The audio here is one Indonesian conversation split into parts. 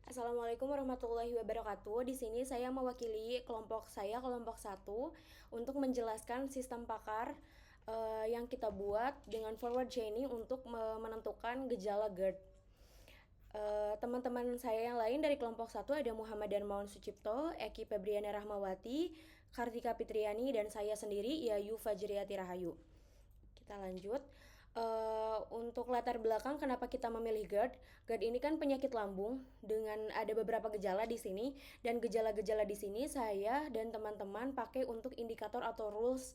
Assalamualaikum warahmatullahi wabarakatuh. Di sini saya mewakili kelompok 1, untuk menjelaskan sistem pakar yang kita buat dengan forward chaining untuk menentukan gejala GERD. Teman-teman saya yang lain dari kelompok 1 ada Muhammad Darmawan Sucipto, Eki Febriana Rahmawati, Kartika Fitriani, dan saya sendiri Yayu Fajriyati Rahayu. Kita lanjut. Untuk latar belakang kenapa kita memilih GERD. GERD ini kan penyakit lambung dengan ada beberapa gejala di sini, dan gejala-gejala di sini saya dan teman-teman pakai untuk indikator atau rules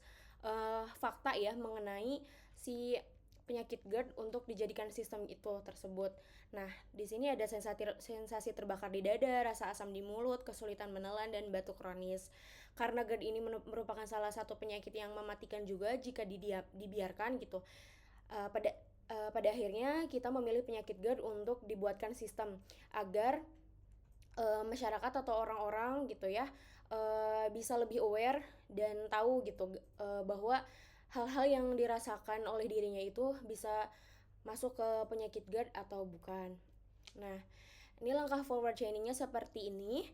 fakta ya mengenai si penyakit GERD untuk dijadikan sistem itu tersebut. Nah, di sini ada sensasi terbakar di dada, rasa asam di mulut, kesulitan menelan, dan batuk kronis. Karena GERD ini merupakan salah satu penyakit yang mematikan juga jika dibiarkan gitu. Pada akhirnya kita memilih penyakit GERD untuk dibuatkan sistem agar masyarakat atau orang-orang gitu ya bisa lebih aware dan tahu gitu bahwa hal-hal yang dirasakan oleh dirinya itu bisa masuk ke penyakit GERD atau bukan. Nah, ini langkah forward chainingnya seperti ini.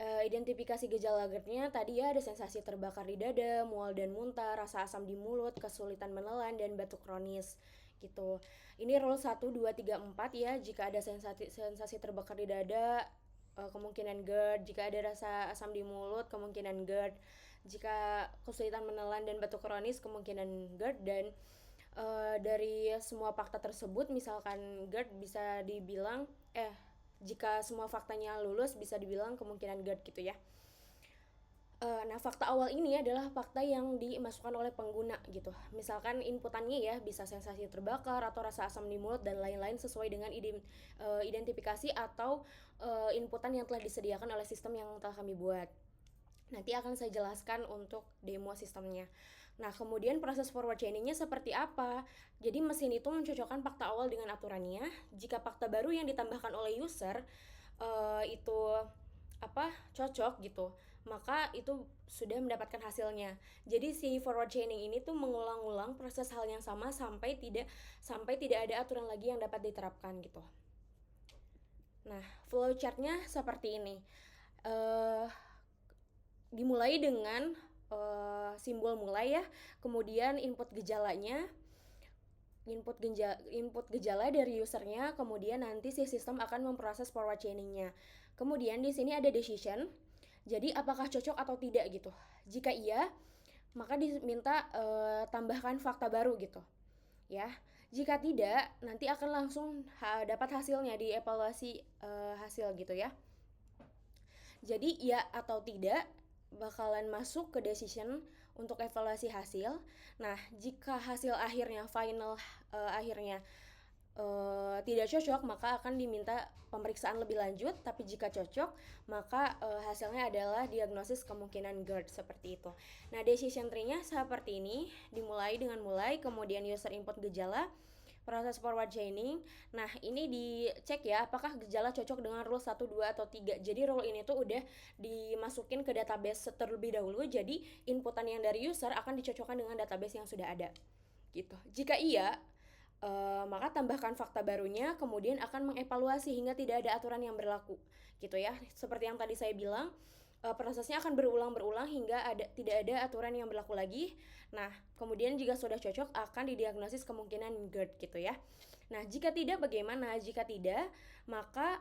Identifikasi gejala GERD-nya tadi ya ada sensasi terbakar di dada, mual dan muntah, rasa asam di mulut, kesulitan menelan, dan batuk kronis gitu. Ini rule 1, 2, 3, 4 ya. Jika ada sensasi terbakar di dada, kemungkinan GERD. Jika ada rasa asam di mulut, kemungkinan GERD. Jika kesulitan menelan dan batuk kronis, kemungkinan GERD. Dan dari semua fakta tersebut, misalkan GERD bisa dibilang jika semua faktanya lulus bisa dibilang kemungkinan GERD gitu ya. Nah, fakta awal ini adalah fakta yang dimasukkan oleh pengguna gitu. Misalkan inputannya ya bisa sensasi terbakar atau rasa asam di mulut dan lain-lain sesuai dengan identifikasi atau inputan yang telah disediakan oleh sistem yang telah kami buat. Nanti akan saya jelaskan untuk demo sistemnya. Nah, kemudian proses forward chainingnya seperti apa? Jadi mesin itu mencocokkan fakta awal dengan aturannya. Jika fakta baru yang ditambahkan oleh user itu cocok gitu, maka itu sudah mendapatkan hasilnya. Jadi si forward chaining ini tuh mengulang-ulang proses hal yang sama sampai tidak ada aturan lagi yang dapat diterapkan gitu. Nah, flowchartnya seperti ini. Dimulai dengan simbol mulai ya, kemudian input gejala dari usernya, kemudian nanti si sistem akan memproses forward chainingnya. Kemudian di sini ada decision, jadi apakah cocok atau tidak gitu. Jika iya, maka diminta tambahkan fakta baru gitu ya. Jika tidak, nanti akan langsung dapat hasilnya di evaluasi hasil gitu ya. Jadi ya atau tidak bakalan masuk ke decision untuk evaluasi hasil. Nah, jika hasil akhirnya akhirnya tidak cocok, maka akan diminta pemeriksaan lebih lanjut. Tapi jika cocok, maka hasilnya adalah diagnosis kemungkinan GERD seperti itu. Nah, decision tree-nya seperti ini. Dimulai dengan kemudian user input gejala, proses forward chaining. Nah, ini dicek ya apakah gejala cocok dengan rule 1, 2, atau 3. Jadi rule ini tuh udah dimasukin ke database terlebih dahulu. Jadi inputan yang dari user akan dicocokkan dengan database yang sudah ada gitu. Jika iya, maka tambahkan fakta barunya, kemudian akan mengevaluasi hingga tidak ada aturan yang berlaku gitu ya. Seperti yang tadi saya bilang, prosesnya akan berulang-berulang hingga tidak ada aturan yang berlaku lagi. Nah, kemudian jika sudah cocok akan didiagnosis kemungkinan GERD gitu ya. Nah, jika tidak bagaimana? Jika tidak, maka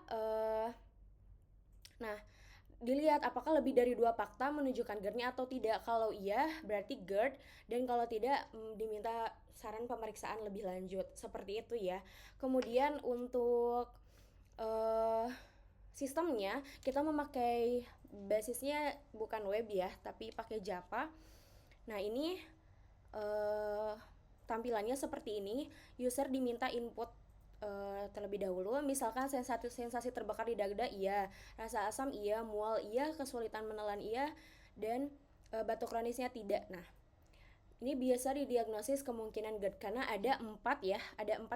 dilihat apakah lebih dari 2 fakta menunjukkan GERD-nya atau tidak. Kalau iya, berarti GERD, dan kalau tidak, diminta saran pemeriksaan lebih lanjut. Seperti itu ya. Kemudian untuk sistemnya, kita memakai basisnya bukan web ya, tapi pakai Java. Nah, ini tampilannya seperti ini. User diminta input terlebih dahulu, misalkan sensasi terbakar di dada iya, rasa asam iya, mual iya, kesulitan menelan iya, dan batuk kronisnya tidak. Nah, ini biasa didiagnosis kemungkinan GERD karena ada 4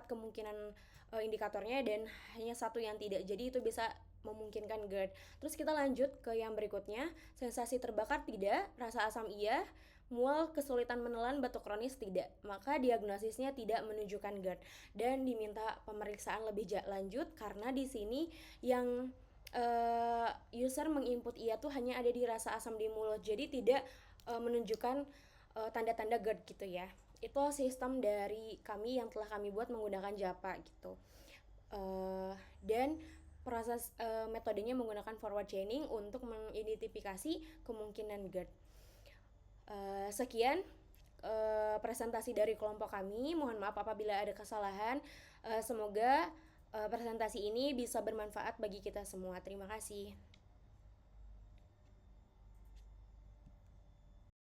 kemungkinan indikatornya dan hanya 1 yang tidak. Jadi itu bisa memungkinkan GERD. Terus kita lanjut ke yang berikutnya, sensasi terbakar tidak, rasa asam iya, mual, kesulitan menelan, batuk kronis tidak. Maka diagnosisnya tidak menunjukkan GERD dan diminta pemeriksaan lebih lanjut karena di sini yang user menginput iya tuh hanya ada di rasa asam di mulut, jadi tidak menunjukkan tanda-tanda GERD gitu ya. Itu sistem dari kami yang telah kami buat menggunakan Japa gitu. Dan proses metodenya menggunakan forward chaining untuk mengidentifikasi kemungkinan GERD. Sekian presentasi dari kelompok kami. Mohon maaf apabila ada kesalahan. Semoga presentasi ini bisa bermanfaat bagi kita semua. Terima kasih.